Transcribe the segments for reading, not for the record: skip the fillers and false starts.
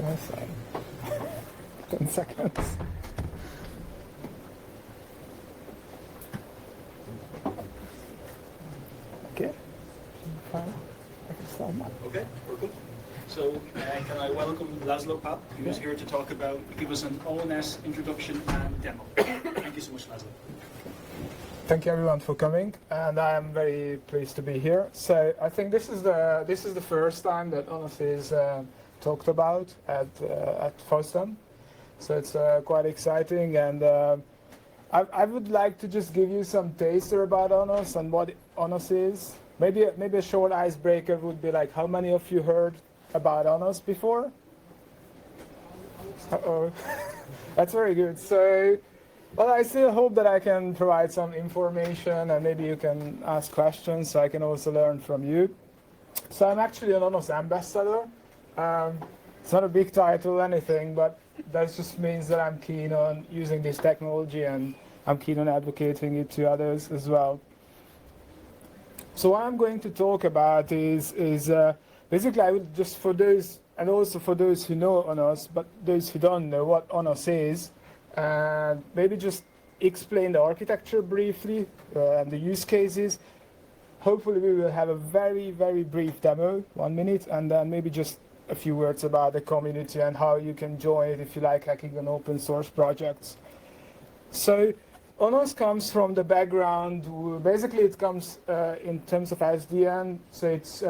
can I say? 10 seconds. Okay. Fine. I can start now. Okay, we're good. So can I welcome Laszlo Pap, who's here to give us an ONS introduction and demo. Thank you so much, Laszlo. Thank you everyone for coming, and I am very pleased to be here. So I think this is the first time that ONOS is talked about at FOSDEM. So it's quite exciting, and I would like to just give you some taster about ONOS and what ONOS is. Maybe a short icebreaker would be like, how many of you heard about ONOS before? Uh-oh. That's very good. So, well, I still hope that I can provide some information, and maybe you can ask questions so I can also learn from you. So I'm actually an ONOS ambassador. It's not a big title or anything, but that just means that I'm keen on using this technology, and I'm keen on advocating it to others as well. So what I'm going to talk about is basically I would just, for those, and also for those who know ONOS, but those who don't know what ONOS is, and maybe just explain the architecture briefly and the use cases. Hopefully we will have a very, very brief demo, 1 minute, and then maybe just a few words about the community and how you can join it if you like hacking on open source projects. So ONOS comes from the background, basically it comes in terms of SDN, so it's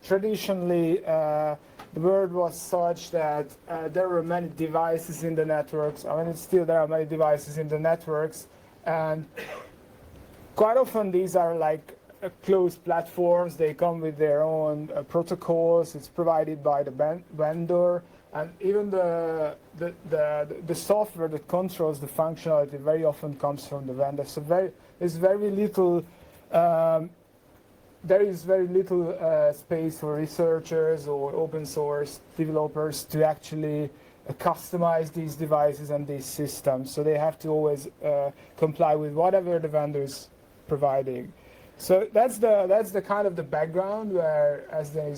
traditionally the world was such that there were many devices in the networks. I mean, there are many devices in the networks, and quite often these are like closed platforms. They come with their own protocols. It's provided by the vendor, and even the software that controls the functionality very often comes from the vendor. So there is very little space for researchers or open source developers to actually customize these devices and these systems. So they have to always comply with whatever the vendor is providing. So that's the kind of the background where SDN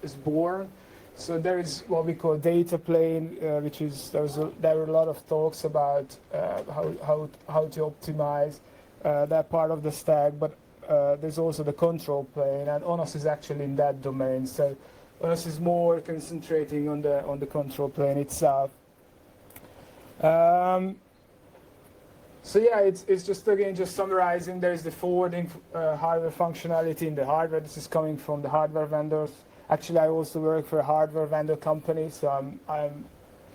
is born. So there is what we call data plane, which is there were a lot of talks about how to optimize that part of the stack, but there's also the control plane, and ONOS is actually in that domain. So ONOS is more concentrating on the control plane itself. So yeah, it's just again just summarizing. There is the forwarding hardware functionality in the hardware. This is coming from the hardware vendors. Actually, I also work for a hardware vendor company, so I'm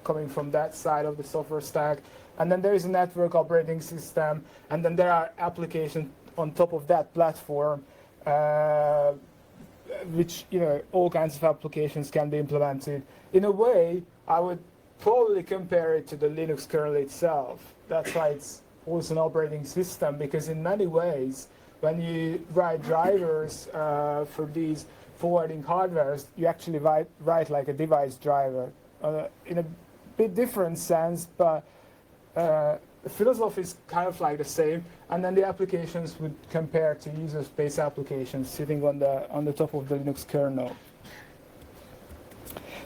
coming from that side of the software stack. And then there is a network operating system, and then there are applications on top of that platform, which, you know, all kinds of applications can be implemented. In a way, I would probably compare it to the Linux kernel itself. That's why it's also an operating system, because in many ways, when you write drivers for these forwarding hardwares, you actually write like a device driver in a bit different sense, but the philosophy is kind of like the same, and then the applications would compare to user space applications sitting on the top of the Linux kernel.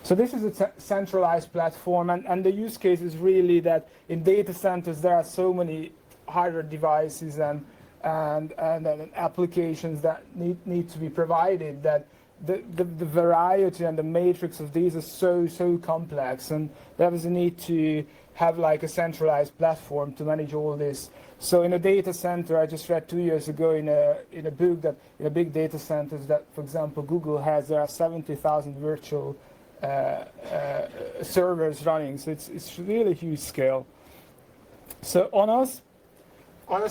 So this is a centralized platform, and the use case is really that in data centers there are so many hardware devices and applications that need to be provided, that the variety and the matrix of these is so complex, and there is a need to have like a centralized platform to manage all this. So in a data center, I just read 2 years ago in a book that in a big data centers that, for example, Google has, there are 70,000 virtual servers running. So it's really huge scale. So ONOS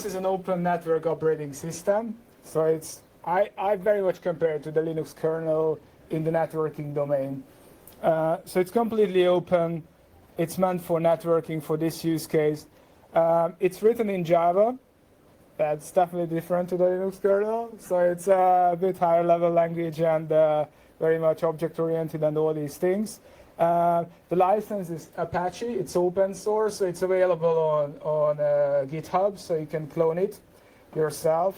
is an open network operating system. So I very much compare it to the Linux kernel in the networking domain. So it's completely open. It's meant for networking for this use case. It's written in Java. That's definitely different to the Linux kernel. So it's a bit higher level language and very much object oriented and all these things. The license is Apache. It's open source, so it's available on GitHub, so you can clone it yourself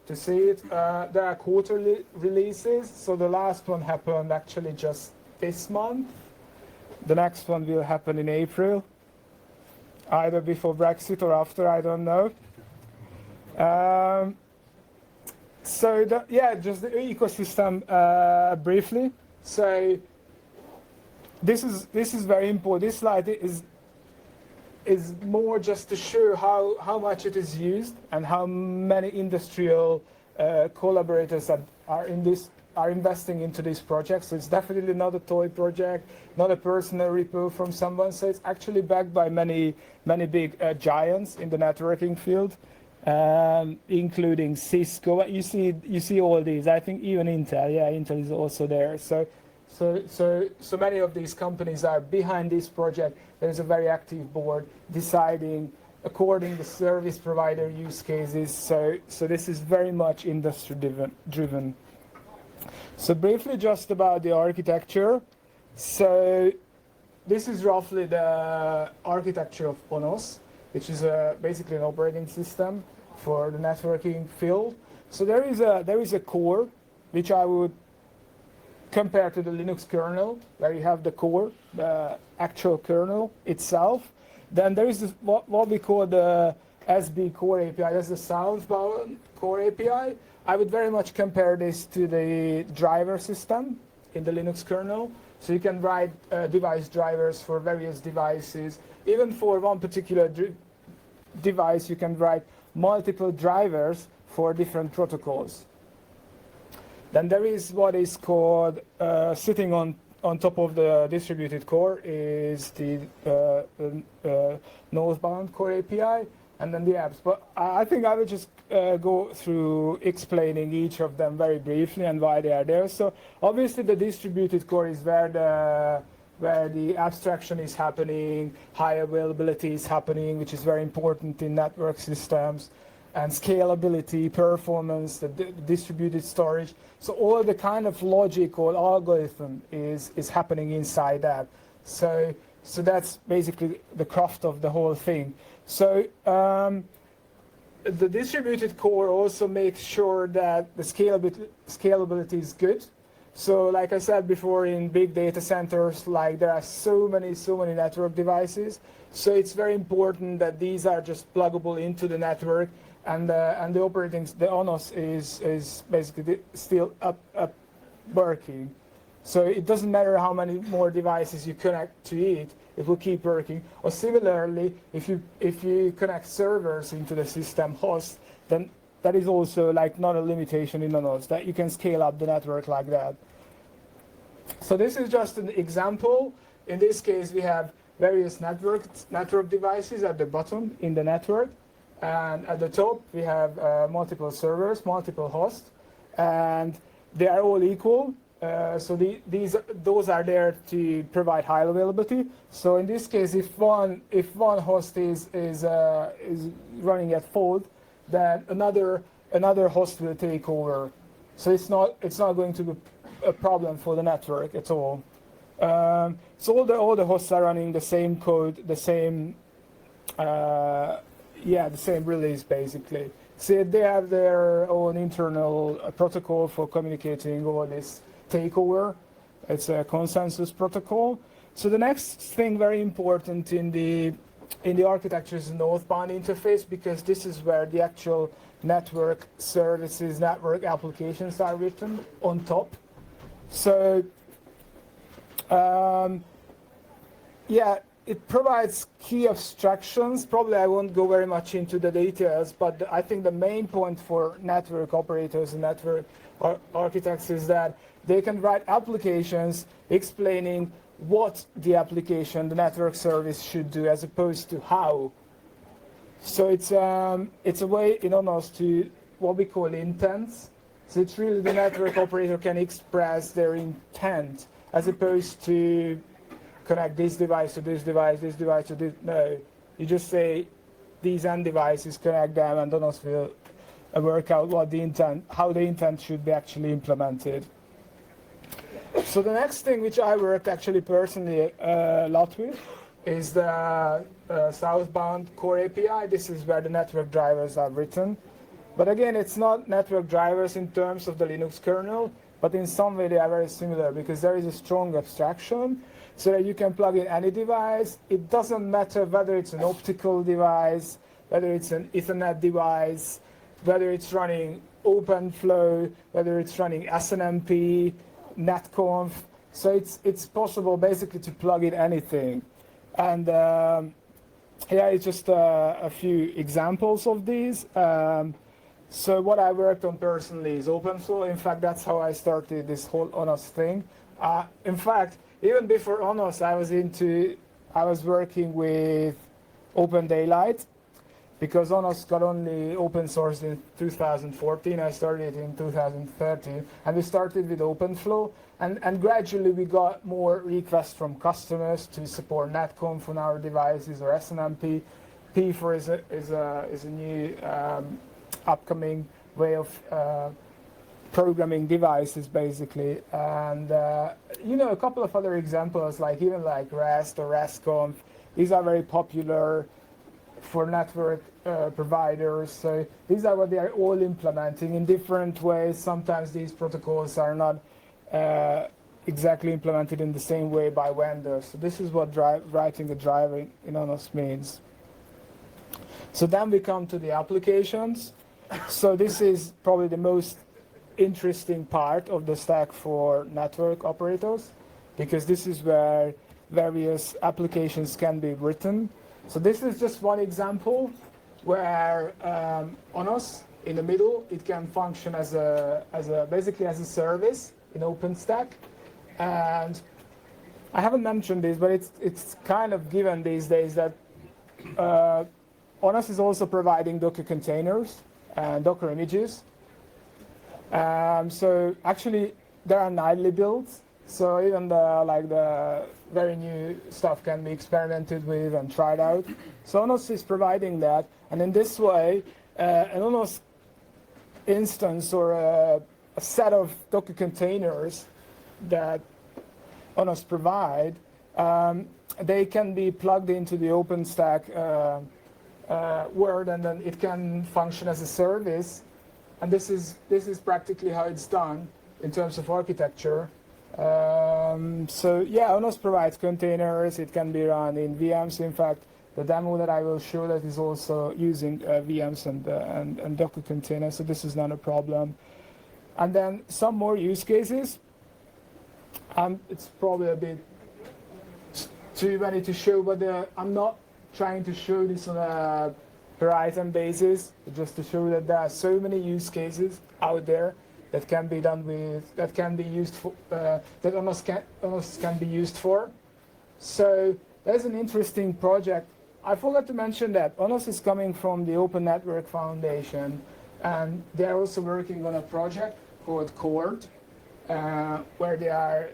to see it. There are quarterly releases, so the last one happened actually just this month. The next one will happen in April, either before Brexit or after, I don't know. So just the ecosystem briefly. So this is very important. This slide is more just to show how much it is used and how many industrial collaborators that are investing into this project. So it's definitely not a toy project, not a personal repo from someone. So it's actually backed by many big giants in the networking field, including Cisco. You see all these. I think even Intel. Yeah, Intel is also there. So many of these companies are behind this project. There's a very active board deciding according to service provider use cases. So this is very much industry driven. So briefly just about the architecture. So this is roughly the architecture of ONOS, which is basically an operating system for the networking field. So there is a core, which I would compare to the Linux kernel, where you have the core, the actual kernel itself. Then there is what we call the SB core API. That's the southbound core API. I would very much compare this to the driver system in the Linux kernel. So you can write device drivers for various devices. Even for one particular device, you can write multiple drivers for different protocols. Then there is what is called sitting on top of the distributed core is the northbound core API, and then the apps. But I think I will just go through explaining each of them very briefly and why they are there. So obviously the distributed core is where the abstraction is happening, high availability is happening, which is very important in network systems, and scalability, performance, the distributed storage. So all the kind of logic or algorithm is happening inside that. So that's basically the craft of the whole thing. So the distributed core also makes sure that the scalability is good. So like I said before, in big data centers, like there are so many network devices. So it's very important that these are just pluggable into the network, and the ONOS is basically still up working. So it doesn't matter how many more devices you connect to it will keep working. Or similarly, if you connect servers into the system host, then that is also like not a limitation in ONOS, that you can scale up the network like that. So this is just an example. In this case, we have various network devices at the bottom in the network, and at the top we have multiple servers, multiple hosts, and they are all equal. So those are there to provide high availability. So in this case, if one host is running at fault, then another host will take over. So it's not going to be a problem for the network at all. So all the hosts are running the same code, the same release basically. So they have their own internal protocol for communicating all this takeover. It's a consensus protocol. So the next thing very important in the architecture is the northbound interface, because this is where the actual network services, network applications are written on top. So it provides key abstractions. Probably I won't go very much into the details, but I think the main point for network operators and network architects is that they can write applications explaining what the application, the network service should do, as opposed to how. So it's a way in ONOS to what we call intents. So it's really the network operator can express their intent, as opposed to connect this device to this device, this device to this. No, you just say these end devices, connect them, and ONOS will work out what the intent, how the intent should be actually implemented. So the next thing which I worked actually personally a lot with is the southbound core API. This is where the network drivers are written. But again, it's not network drivers in terms of the Linux kernel. but in some way they are very similar because there is a strong abstraction so that you can plug in any device. It doesn't matter whether it's an optical device, whether it's an Ethernet device, whether it's running OpenFlow, whether it's running SNMP, netconf. So it's possible basically to plug in anything. And yeah, it's just a few examples of these. So what I worked on personally is OpenFlow. In fact, that's how I started this whole ONOS thing. In fact, even before ONOS, I was working with Open Daylight, because ONOS got only open sourced in 2014. I started in 2013, and we started with OpenFlow, and gradually we got more requests from customers to support netconf on our devices or SNMP. P4 is a new upcoming way of programming devices, basically. And you know, a couple of other examples, like even like REST or RESTconf, these are very popular for network providers. So these are what they are all implementing in different ways. Sometimes these protocols are not exactly implemented in the same way by vendors. So this is what writing a driver in ONOS means. So then we come to the applications. So this is probably the most interesting part of the stack for network operators, because this is where various applications can be written. So this is just one example where ONOS in the middle, it can function as basically as a service in OpenStack. And I haven't mentioned this, but it's kind of given these days that ONOS is also providing Docker containers and Docker images. So actually there are nightly builds. So even the very new stuff can be experimented with and tried out. So ONOS is providing that, and in this way, an ONOS instance or a set of Docker containers that ONOS provide, they can be plugged into the OpenStack world, and then it can function as a service. And this is practically how it's done in terms of architecture. So yeah, ONOS provides containers. It can be run in VMs. In fact, the demo that I will show that is also using VMs and Docker containers. So this is not a problem. And then some more use cases. It's probably a bit too many to show, but I'm not trying to show this on a per item basis, just to show that there are so many use cases out there that can be done with, that can be used for, that ONOS can be used for. So there's an interesting project. I forgot to mention that ONOS is coming from the Open Network Foundation, and they're also working on a project called CORD, where they are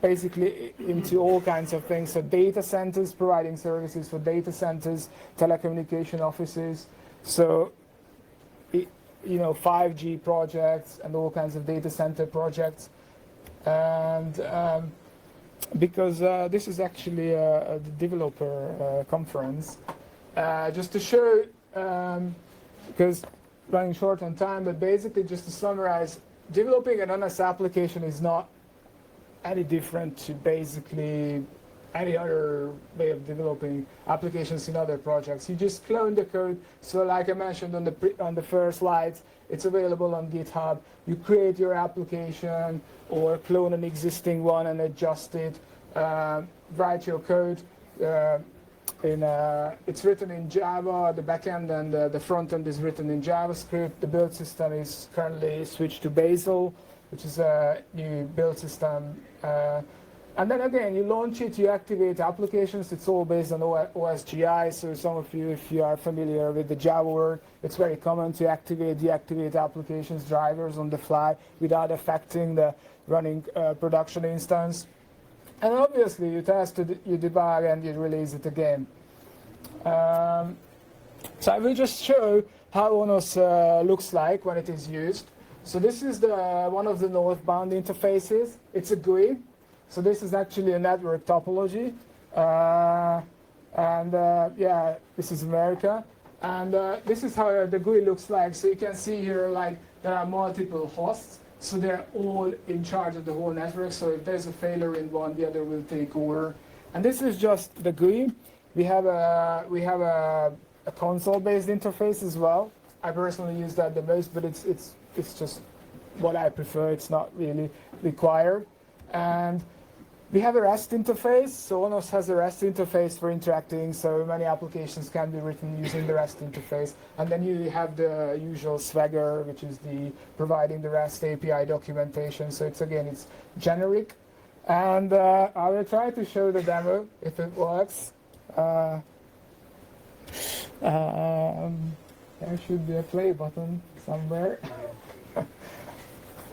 basically into all kinds of things. So data centers, providing services for data centers, telecommunication offices. So, 5G projects and all kinds of data center projects. And because this is actually a developer conference, just to show, because running short on time, but basically just to summarize, developing an ONOS application is not any different to basically any other way of developing applications in other projects. You just clone the code. So like I mentioned on the first slides, it's available on GitHub. You create your application or clone an existing one and adjust it. Write your code. It's written in Java, the backend, and the front end is written in JavaScript. The build system is currently switched to Bazel, which is a new build system. And then again, you launch it, you activate applications. It's all based on OSGI. So some of you, if you are familiar with the Java world, it's very common to deactivate applications, drivers on the fly without affecting the running production instance. And obviously, you test it, you debug, and you release it again. So I will just show how ONOS looks like when it is used. So this is one of the northbound interfaces. It's a GUI. So this is actually a network topology. Yeah, this is America. And this is how the GUI looks like. So you can see here, like, there are multiple hosts. So they're all in charge of the whole network. So if there's a failure in one, the other will take over. And this is just the GUI. We have a console-based interface as well. I personally use that the most, but it's just what I prefer. It's not really required. And we have a REST interface. So ONOS has a REST interface for interacting. So many applications can be written using the REST interface. And then you have the usual Swagger, which is the providing the REST API documentation. So it's generic. And I will try to show the demo if it works. There should be a play button somewhere.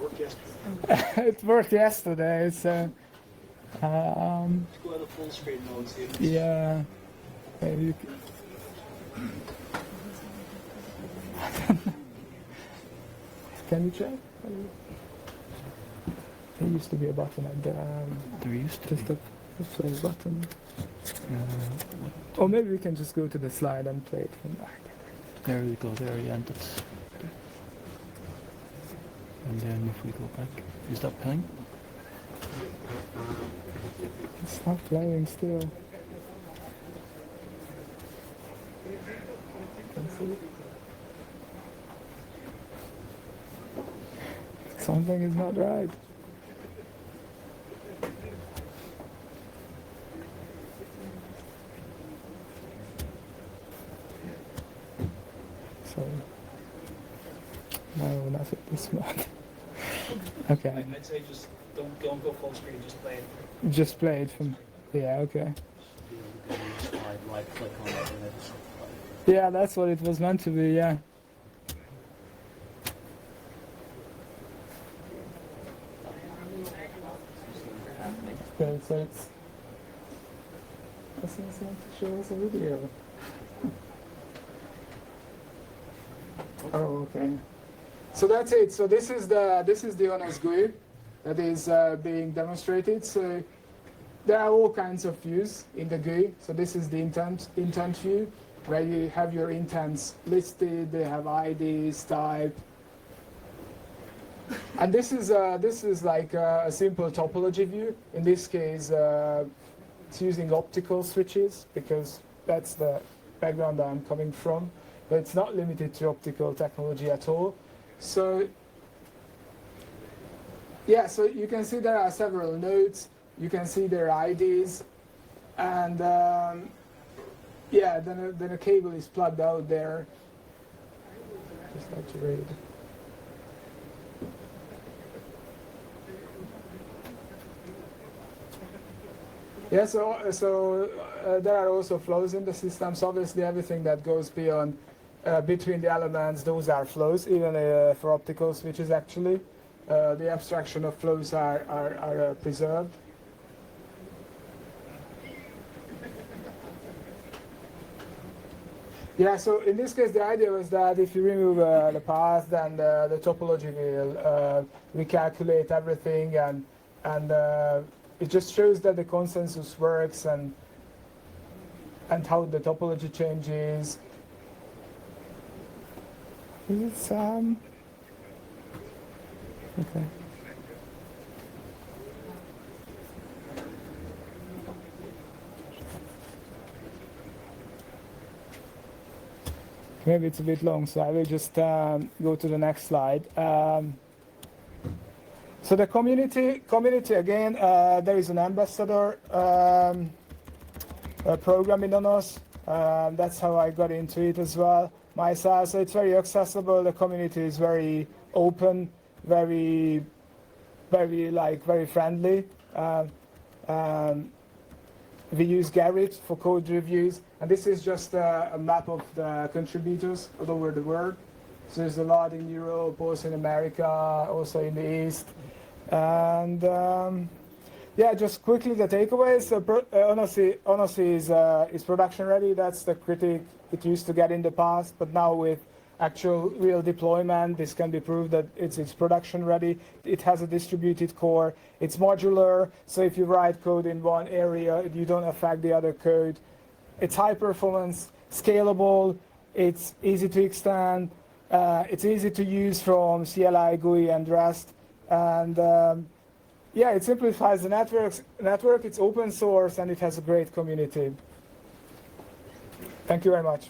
Worked yesterday. It worked yesterday, so. Go out of full screen mode, see if it's... Yeah. Maybe you can you check? There used to be a button at the. There used to just a play button. Or maybe we can just go to the slide and play it from there. There we go, there, yeah, and that's... And then if we go back, is that playing? It's not playing still. Can see. Something is not right. So, no, not at this moment. Okay. I'd say just don't go full screen, just play it. Just play it from. Yeah, okay. Right click on it and it's... Yeah, that's what it was meant to be, yeah. Okay, so it's going to show us a video. Oh, okay. So that's it. So this is the ONOS GUI that is being demonstrated. So there are all kinds of views in the GUI. So this is the intent view, where you have your intents listed. They have IDs, type, and this is like a simple topology view. In this case, it's using optical switches because that's the background I'm coming from. But it's not limited to optical technology at all. So yeah, so you can see there are several nodes. You can see their IDs, and yeah, then a cable is plugged out there. Just like to read. Yeah, so there are also flows in the systems. Obviously, everything that goes beyond between the elements, those are flows, even for optical switches. Actually, the abstraction of flows are preserved. Yeah, so in this case, the idea was that if you remove the path, then the topology will recalculate everything, and it just shows that the consensus works and how the topology changes. Is it okay. Maybe it's a bit long, so I will just go to the next slide. So the community again, there is an ambassador program in ONOS. That's how I got into it as well myself. So it's very accessible. The community is very open, very friendly. We use Garrett for code reviews, and this is just a map of the contributors all over the world. So there's a lot in Europe, also in America, also in the East. And yeah, just quickly the takeaways. So ONOS is production ready. That's the critique it used to get in the past, but now with actual real deployment, this can be proved that it's production ready. It has a distributed core. It's modular, so if you write code in one area, you don't affect the other code. It's high performance, scalable. It's easy to extend. It's easy to use from CLI, GUI, and REST. And yeah, it simplifies the network, it's open source, and it has a great community. Thank you very much.